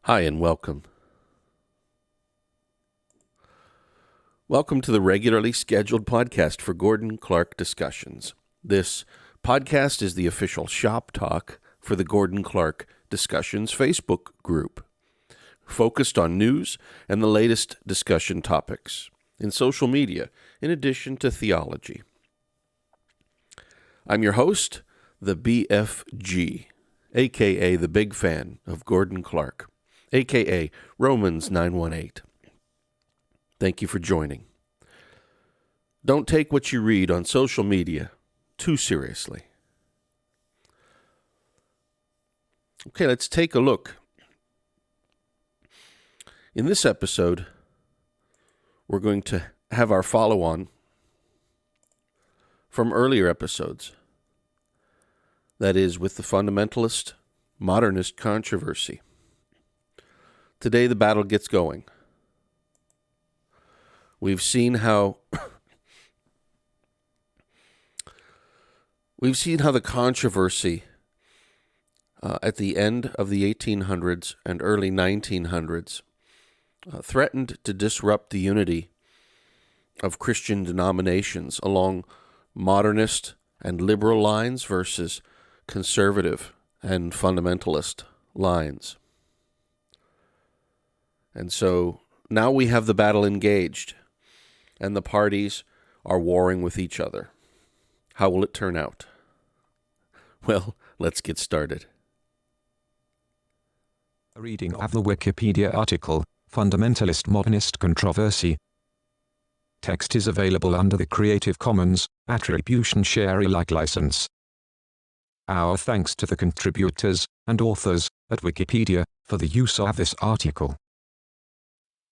Hi and welcome. Welcome to the regularly scheduled podcast for Gordon Clark Discussions. This podcast is the official shop talk for the Gordon Clark Discussions Facebook group, focused on news and the latest discussion topics in social media, in addition to theology. I'm your host, the BFG, a.k.a. the big fan of Gordon Clark, a.k.a. Romans 918. Thank you for joining. Don't take what you read on social media too seriously. Okay, let's take a look. In this episode, we're going to have our follow-on from earlier episodes. That is, with the Fundamentalist-Modernist Controversy. Today, the battle gets going. We've seen how the controversy at the end of the 1800s and early 1900s threatened to disrupt the unity of Christian denominations along modernist and liberal lines versus conservative and fundamentalist lines. And so now we have the battle engaged, and the parties are warring with each other. How will it turn out? Well, let's get started. A reading of the Wikipedia article, Fundamentalist-Modernist Controversy. Text is available under the Creative Commons Attribution Share Alike license. Our thanks to the contributors and authors at Wikipedia for the use of this article.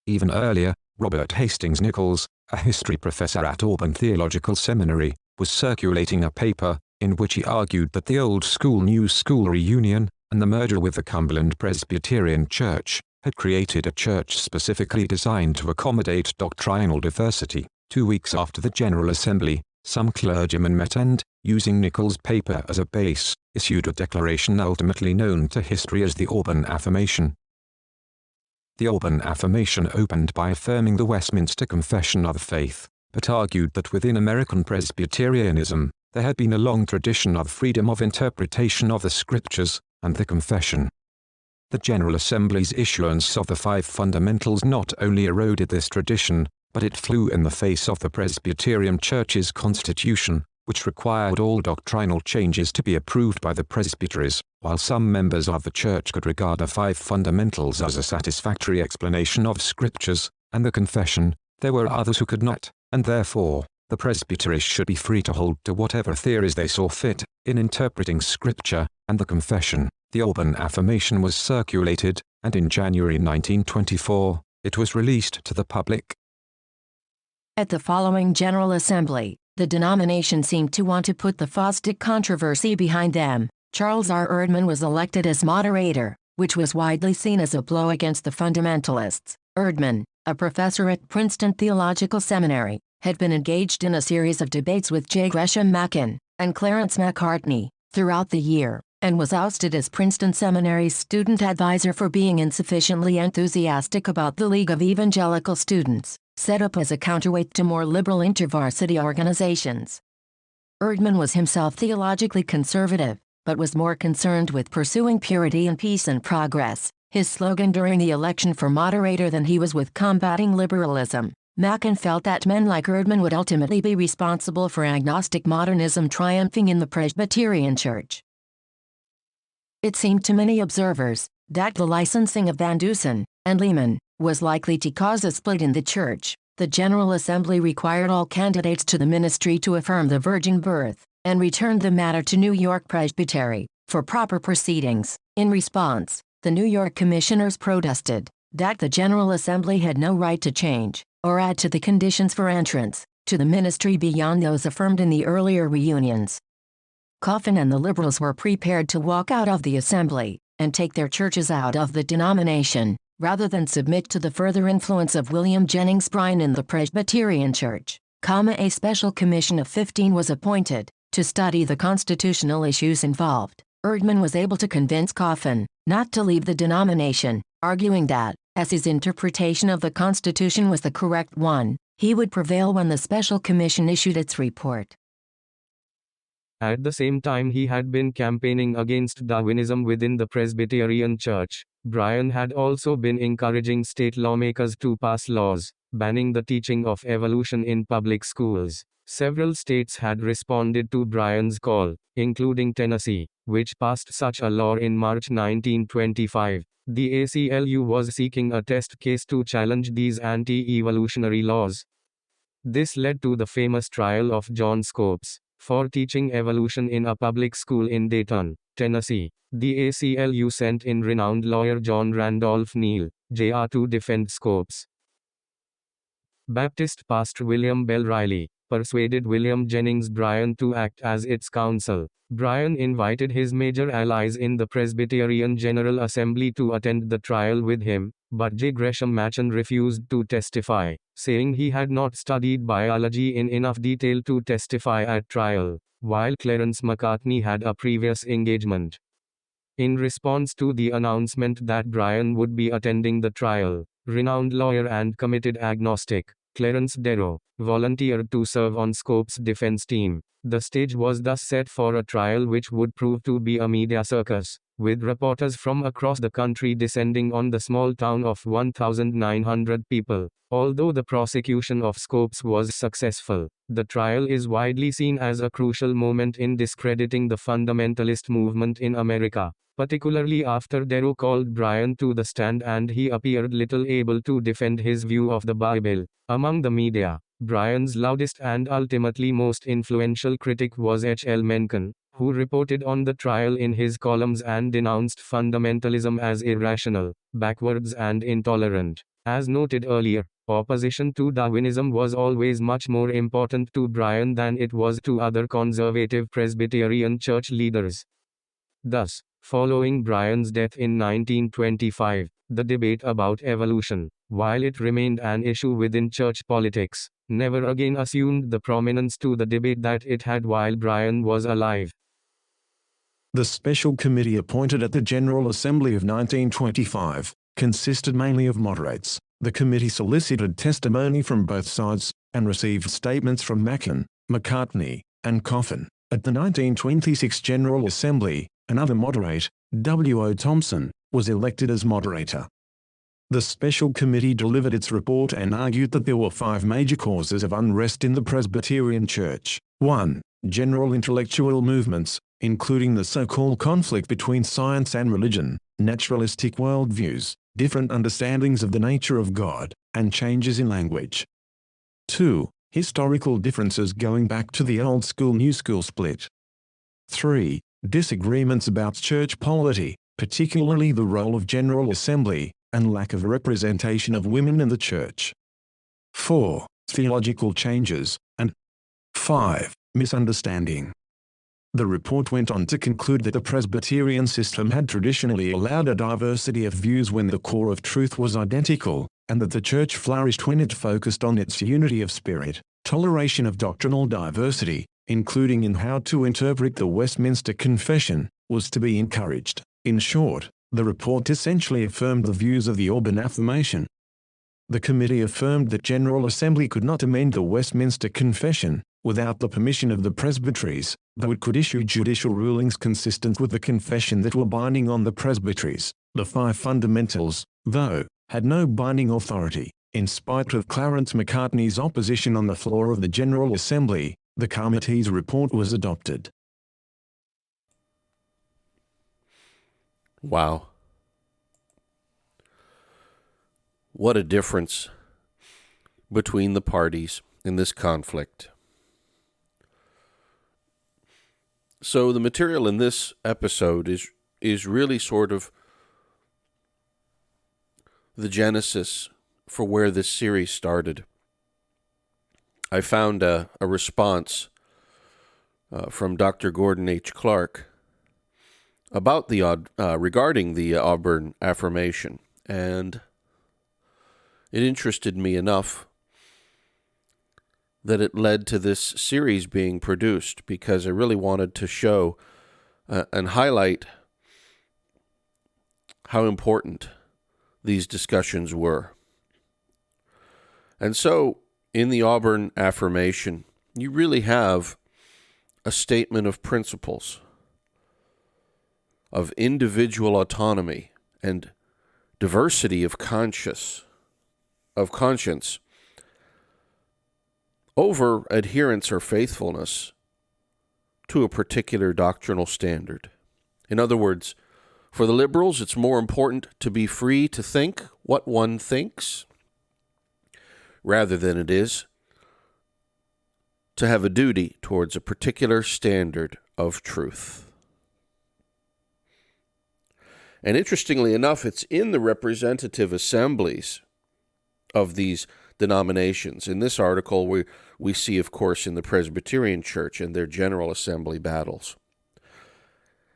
Even earlier, Robert Hastings Nichols, a history professor at Auburn Theological Seminary, was circulating a paper in which he argued that the old school-new school reunion and the merger with the Cumberland Presbyterian Church had created a church specifically designed to accommodate doctrinal diversity. 2 weeks after the General Assembly, some clergymen met and, using Nichols' paper as a base, issued a declaration ultimately known to history as the Auburn Affirmation. The Auburn Affirmation opened by affirming the Westminster Confession of Faith, but argued that within American Presbyterianism, there had been a long tradition of freedom of interpretation of the Scriptures, and the Confession. The General Assembly's issuance of the Five Fundamentals not only eroded this tradition, but it flew in the face of the Presbyterian Church's constitution, which required all doctrinal changes to be approved by the presbyteries. While some members of the Church could regard the Five Fundamentals as a satisfactory explanation of Scriptures and the Confession, there were others who could not, and therefore, the presbyteries should be free to hold to whatever theories they saw fit in interpreting Scripture and the Confession. The Auburn Affirmation was circulated, and in January 1924, it was released to the public. At the following General Assembly, the denomination seemed to want to put the Fosdick controversy behind them. Charles R. Erdman was elected as moderator, which was widely seen as a blow against the fundamentalists. Erdman, a professor at Princeton Theological Seminary, had been engaged in a series of debates with J. Gresham Machen and Clarence Macartney throughout the year, and was ousted as Princeton Seminary's student advisor for being insufficiently enthusiastic about the League of Evangelical Students, set up as a counterweight to more liberal intervarsity organizations. Erdman was himself theologically conservative, but was more concerned with pursuing purity and peace and progress, his slogan during the election for moderator, than he was with combating liberalism. Machen felt that men like Erdman would ultimately be responsible for agnostic modernism triumphing in the Presbyterian Church. It seemed to many observers that the licensing of Van Dusen and Lehman was likely to cause a split in the Church. The General Assembly required all candidates to the ministry to affirm the virgin birth, and returned the matter to New York Presbytery for proper proceedings. In response, the New York commissioners protested that the General Assembly had no right to change or add to the conditions for entrance to the ministry beyond those affirmed in the earlier reunions. Coffin and the liberals were prepared to walk out of the assembly and take their churches out of the denomination, rather than submit to the further influence of William Jennings Bryan in the Presbyterian Church. A special commission of 15 was appointed to study the constitutional issues involved. Erdman was able to convince Coffin not to leave the denomination, arguing that, as his interpretation of the Constitution was the correct one, he would prevail when the Special Commission issued its report. At the same time he had been campaigning against Darwinism within the Presbyterian Church, Bryan had also been encouraging state lawmakers to pass laws banning the teaching of evolution in public schools. Several states had responded to Bryan's call, including Tennessee, which passed such a law in March 1925. The ACLU was seeking a test case to challenge these anti-evolutionary laws. This led to the famous trial of John Scopes for teaching evolution in a public school in Dayton, Tennessee. The ACLU sent in renowned lawyer John Randolph Neal, Jr. to defend Scopes. Baptist pastor William Bell Riley persuaded William Jennings Bryan to act as its counsel. Bryan invited his major allies in the Presbyterian General Assembly to attend the trial with him, but J. Gresham Machen refused to testify, saying he had not studied biology in enough detail to testify at trial, while Clarence Macartney had a previous engagement. In response to the announcement that Bryan would be attending the trial, renowned lawyer and committed agnostic, Clarence Darrow, volunteered to serve on Scopes' defense team. The stage was thus set for a trial which would prove to be a media circus, with reporters from across the country descending on the small town of 1,900 people. Although the prosecution of Scopes was successful, the trial is widely seen as a crucial moment in discrediting the fundamentalist movement in America, particularly after Darrow called Bryan to the stand and he appeared little able to defend his view of the Bible. Among the media, Bryan's loudest and ultimately most influential critic was H. L. Mencken, who reported on the trial in his columns and denounced fundamentalism as irrational, backwards and intolerant. As noted earlier, opposition to Darwinism was always much more important to Bryan than it was to other conservative Presbyterian church leaders. Thus, following Bryan's death in 1925, the debate about evolution, while it remained an issue within church politics, never again assumed the prominence to the debate that it had while Bryan was alive. The special committee appointed at the General Assembly of 1925 consisted mainly of moderates. The committee solicited testimony from both sides, and received statements from Machen, Macartney, and Coffin. At the 1926 General Assembly, another moderate, W. O. Thompson, was elected as moderator. The special committee delivered its report and argued that there were 5 major causes of unrest in the Presbyterian Church. 1. General intellectual movements, including the so-called conflict between science and religion, naturalistic worldviews, different understandings of the nature of God, and changes in language. 2. Historical differences going back to the old school-new school split. 3. Disagreements about church polity, particularly the role of General Assembly, and lack of representation of women in the church. 4. Theological changes, and 5. Misunderstanding. The report went on to conclude that the Presbyterian system had traditionally allowed a diversity of views when the core of truth was identical, and that the church flourished when it focused on its unity of spirit. Toleration of doctrinal diversity, including in how to interpret the Westminster Confession, was to be encouraged. In short, the report essentially affirmed the views of the Auburn Affirmation. The committee affirmed that General Assembly could not amend the Westminster Confession without the permission of the presbyteries, though it could issue judicial rulings consistent with the confession that were binding on the presbyteries. The 5 fundamentals, though, had no binding authority. In spite of Clarence Macartney's opposition on the floor of the General Assembly, the committee's report was adopted. Wow. What a difference between the parties in this conflict. So the material in this episode is really sort of the genesis for where this series started. I found a response from Dr. Gordon H. Clark about regarding the Auburn Affirmation, and it interested me enough that it led to this series being produced, because I really wanted to show and highlight how important these discussions were. And so, in the Auburn Affirmation, you really have a statement of principles of individual autonomy and diversity of conscience over adherence or faithfulness to a particular doctrinal standard. In other words, for the liberals, it's more important to be free to think what one thinks rather than it is to have a duty towards a particular standard of truth. And interestingly enough, it's in the representative assemblies of these denominations. In this article, we see, of course, in the Presbyterian Church and their General Assembly battles.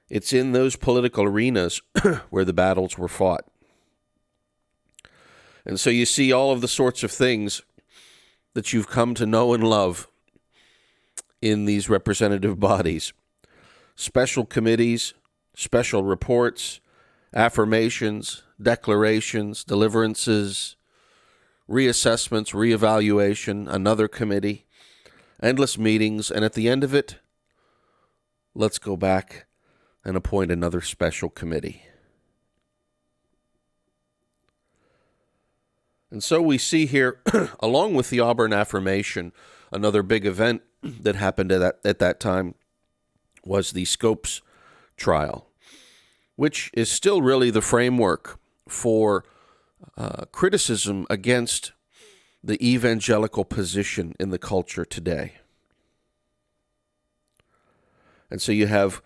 It's in those political arenas where the battles were fought. And so you see all of the sorts of things that you've come to know and love in these representative bodies. Special committees, special reports, affirmations, declarations, deliverances, reassessments, reevaluation, another committee, endless meetings, and at the end of it, let's go back and appoint another special committee. And so we see here, along with the Auburn Affirmation, another big event that happened at that time was the Scopes trial, which is still really the framework for criticism against the evangelical position in the culture today. And so you have,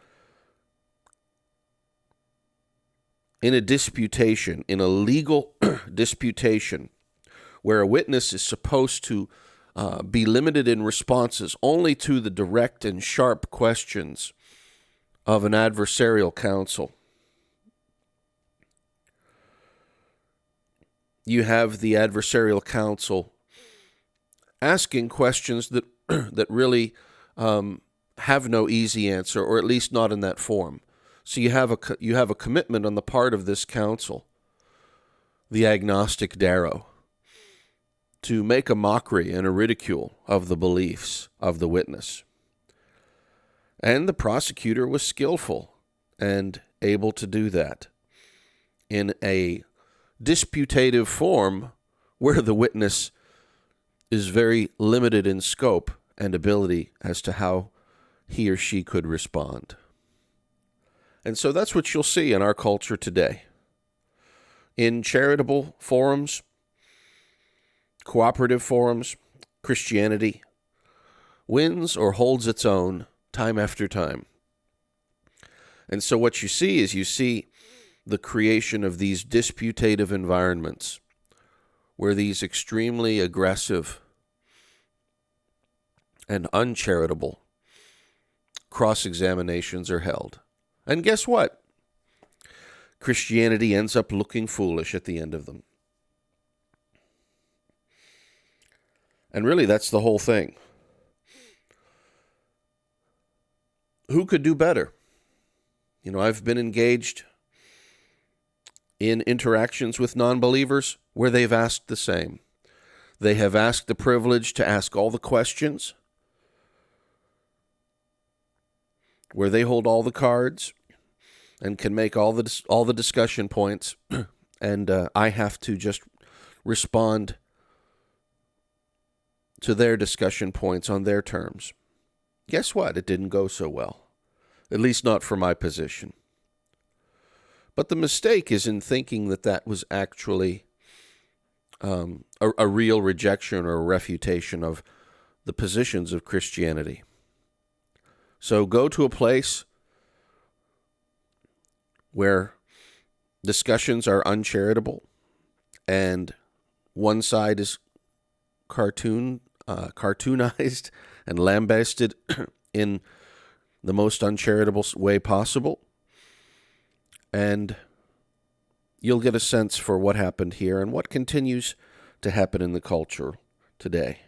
in a disputation, in a legal disputation, where a witness is supposed to be limited in responses only to the direct and sharp questions of an adversarial counsel. You have the adversarial counsel asking questions that that really have no easy answer, or at least not in that form. So you have a commitment on the part of this counsel, the agnostic Darrow, to make a mockery and a ridicule of the beliefs of the witness. And the prosecutor was skillful and able to do that in a disputative form where the witness is very limited in scope and ability as to how he or she could respond. And so that's what you'll see in our culture today. In charitable forums, cooperative forums, Christianity wins or holds its own time after time. And so what you see the creation of these disputative environments where these extremely aggressive and uncharitable cross-examinations are held. And guess what? Christianity ends up looking foolish at the end of them. And really, that's the whole thing. Who could do better? I've been engaged in interactions with non-believers where they've asked the same. They have asked the privilege to ask all the questions, where they hold all the cards and can make all the discussion points, and I have to just respond to their discussion points on their terms. Guess what? It didn't go so well, at least not for my position. But the mistake is in thinking that was actually a real rejection or a refutation of the positions of Christianity. So go to a place where discussions are uncharitable and one side is cartoonized and lambasted in the most uncharitable way possible, and you'll get a sense for what happened here and what continues to happen in the culture today.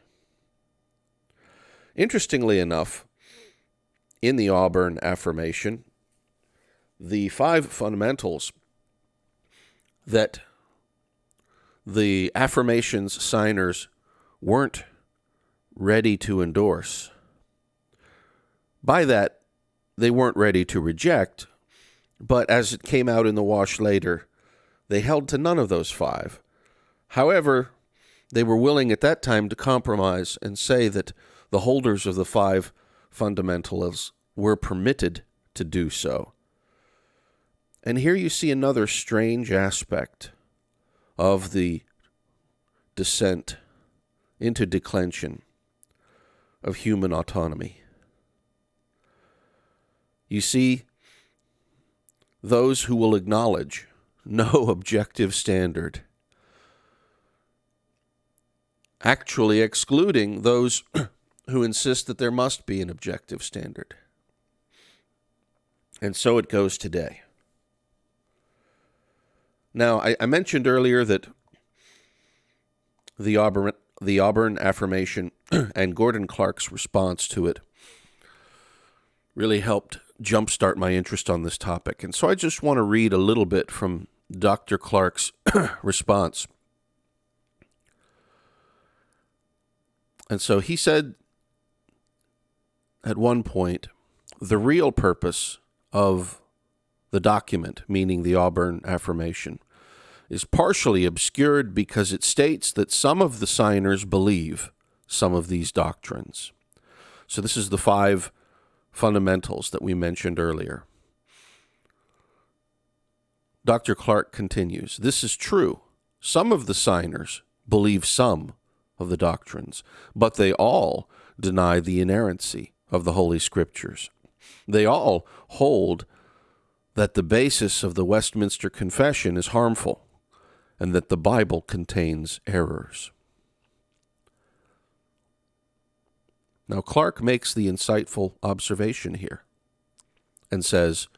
Interestingly enough, in the Auburn Affirmation, the 5 fundamentals that the affirmations signers weren't ready to endorse. By that, they weren't ready to reject, but as it came out in the wash later, they held to none of those 5. However, they were willing at that time to compromise and say that the holders of the 5 fundamentals were permitted to do so. And here you see another strange aspect of the descent into declension of human autonomy. You see those who will acknowledge no objective standard, actually excluding those who insist that there must be an objective standard. And so it goes today. Now, I mentioned earlier that the Auburn affirmation and Gordon Clark's response to it really helped jumpstart my interest on this topic. And so I just want to read a little bit from Dr. Clark's response. And so he said at one point, the real purpose of the document, meaning the Auburn affirmation, is partially obscured because it states that some of the signers believe some of these doctrines. So this is the 5 fundamentals that we mentioned earlier. Dr. Clark continues, this is true. Some of the signers believe some of the doctrines, but they all deny the inerrancy of the Holy Scriptures. They all hold that the basis of the Westminster Confession is harmful and that the Bible contains errors. Now, Clark makes the insightful observation here and says,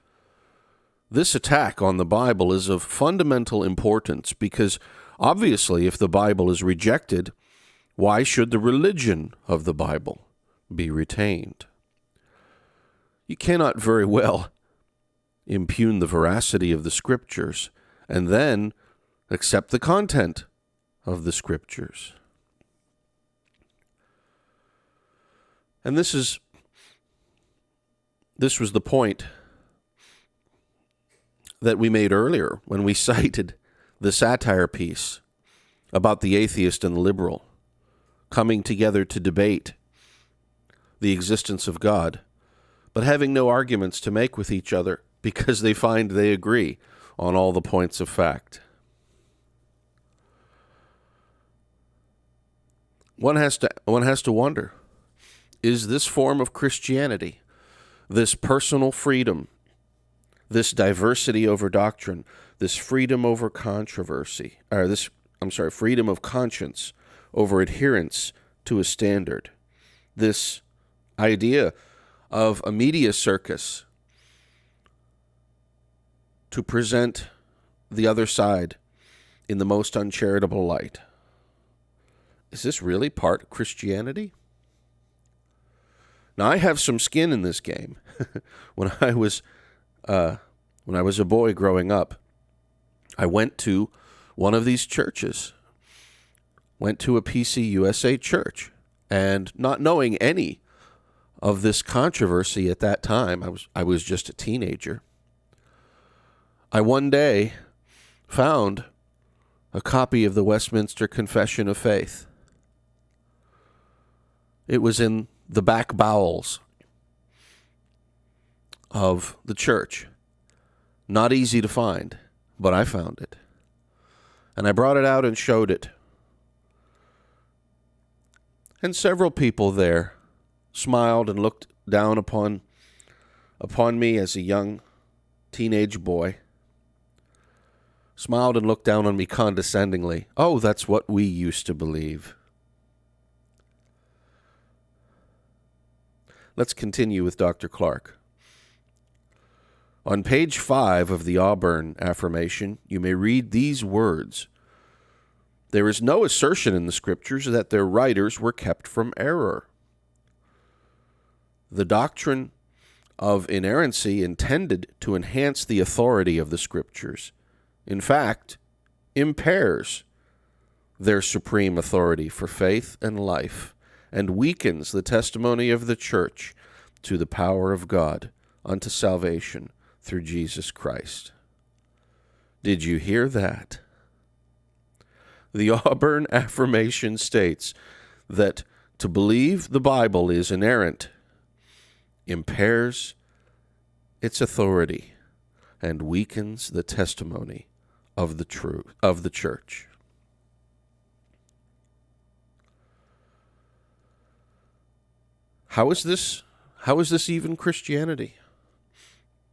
this attack on the Bible is of fundamental importance because obviously if the Bible is rejected, why should the religion of the Bible be retained? You cannot very well impugn the veracity of the Scriptures and then accept the content of the Scriptures. And this was the point that we made earlier when we cited the satire piece about the atheist and the liberal coming together to debate the existence of God, but having no arguments to make with each other because they find they agree on all the points of fact. One has to wonder, is this form of Christianity, this personal freedom, this diversity over doctrine, this freedom over controversy, or freedom of conscience over adherence to a standard, this idea of a media circus to present the other side in the most uncharitable light. Is this really part of Christianity? Now, I have some skin in this game. When I was a boy growing up, I went to one of these churches, went to a PCUSA church, and not knowing any of this controversy at that time, I was just a teenager, I one day found a copy of the Westminster Confession of Faith. It was in the back bowels of the church. Not easy to find, but I found it. And I brought it out and showed it. And several people there smiled and looked down upon me as a young teenage boy. Smiled and looked down on me condescendingly. Oh, that's what we used to believe. Let's continue with Dr. Clark. On page 5 of the Auburn affirmation, you may read these words. There is no assertion in the Scriptures that their writers were kept from error. The doctrine of inerrancy intended to enhance the authority of the Scriptures, in fact, impairs their supreme authority for faith and life, and weakens the testimony of the Church to the power of God unto salvation through Jesus Christ. Did you hear that? The Auburn Affirmation states that to believe the Bible is inerrant impairs its authority and weakens the testimony of the Church. How is this even Christianity?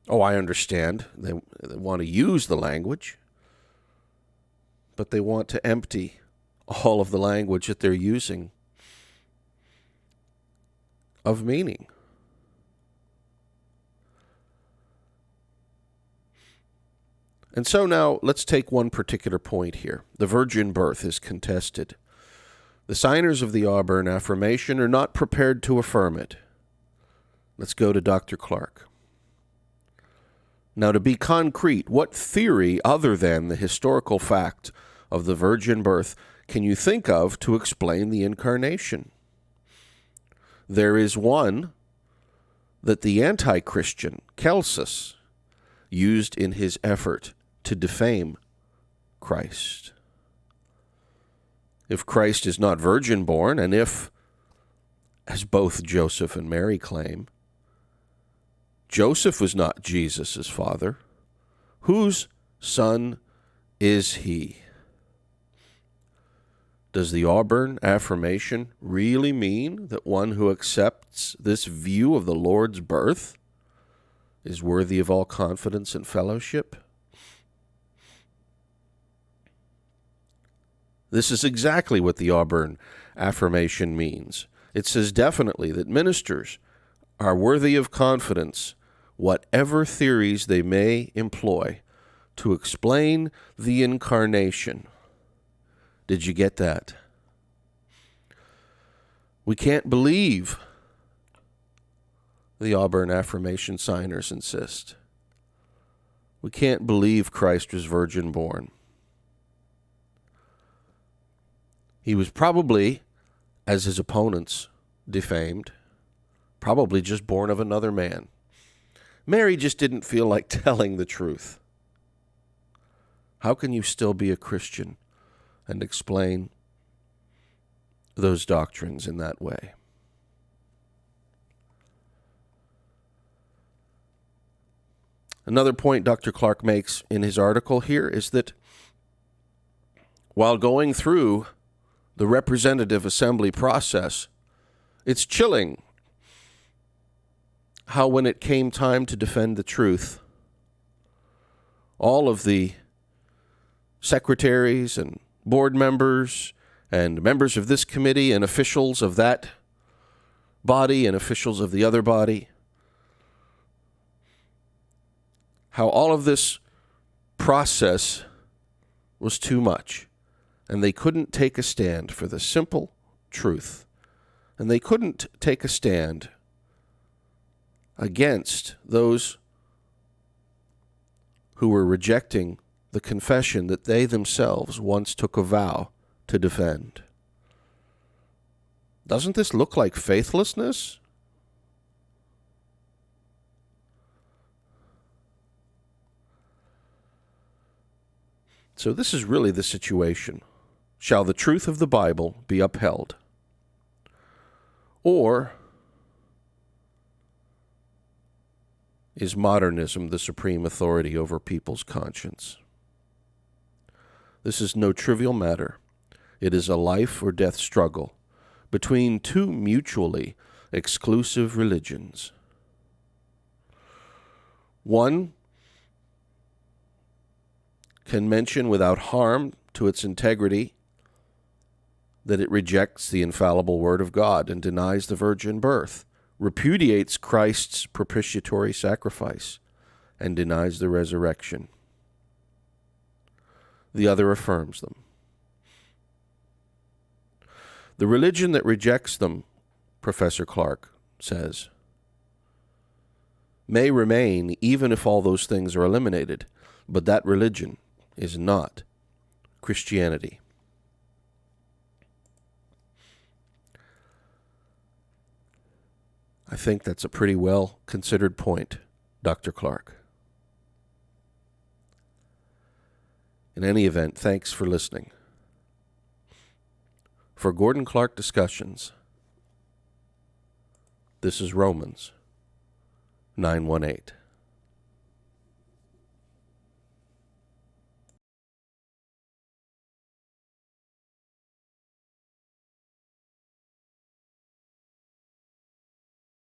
Oh, I understand. They want to use the language, but they want to empty all of the language that they're using of meaning. And so now let's take one particular point here. The virgin birth is contested. The signers of the Auburn Affirmation are not prepared to affirm it. Let's go to Dr. Clark. Now, to be concrete, what theory other than the historical fact of the virgin birth can you think of to explain the incarnation? There is one that the anti-Christian Celsus used in his effort to defame Christ. If Christ is not virgin born, and if, as both Joseph and Mary claim, Joseph was not Jesus' father, whose son is he? Does the Auburn Affirmation really mean that one who accepts this view of the Lord's birth is worthy of all confidence and fellowship? This is exactly what the Auburn Affirmation means. It says definitely that ministers are worthy of confidence, whatever theories they may employ to explain the incarnation. Did you get that? We can't believe, the Auburn Affirmation signers insist. We can't believe Christ was virgin born. He was probably, as his opponents defamed, probably just born of another man. Mary just didn't feel like telling the truth. How can you still be a Christian and explain those doctrines in that way? Another point Dr. Clark makes in his article here is that while going through the representative assembly process, it's chilling how when it came time to defend the truth, all of the secretaries and board members and members of this committee and officials of that body and officials of the other body, how all of this process was too much, and they couldn't take a stand for the simple truth, and they couldn't take a stand against those who were rejecting the confession that they themselves once took a vow to defend. Doesn't this look like faithlessness? So this is really the situation. Shall the truth of the Bible be upheld? Or is modernism the supreme authority over people's conscience? This is no trivial matter. It is a life or death struggle between two mutually exclusive religions. One can mention without harm to its integrity that it rejects the infallible Word of God and denies the virgin birth, repudiates Christ's propitiatory sacrifice, and denies the resurrection. The other affirms them. The religion that rejects them, Professor Clark says, may remain even if all those things are eliminated, but that religion is not Christianity. I think that's a pretty well considered point, Dr. Clark. In any event, thanks for listening. For Gordon Clark Discussions, this is Romans 9:18.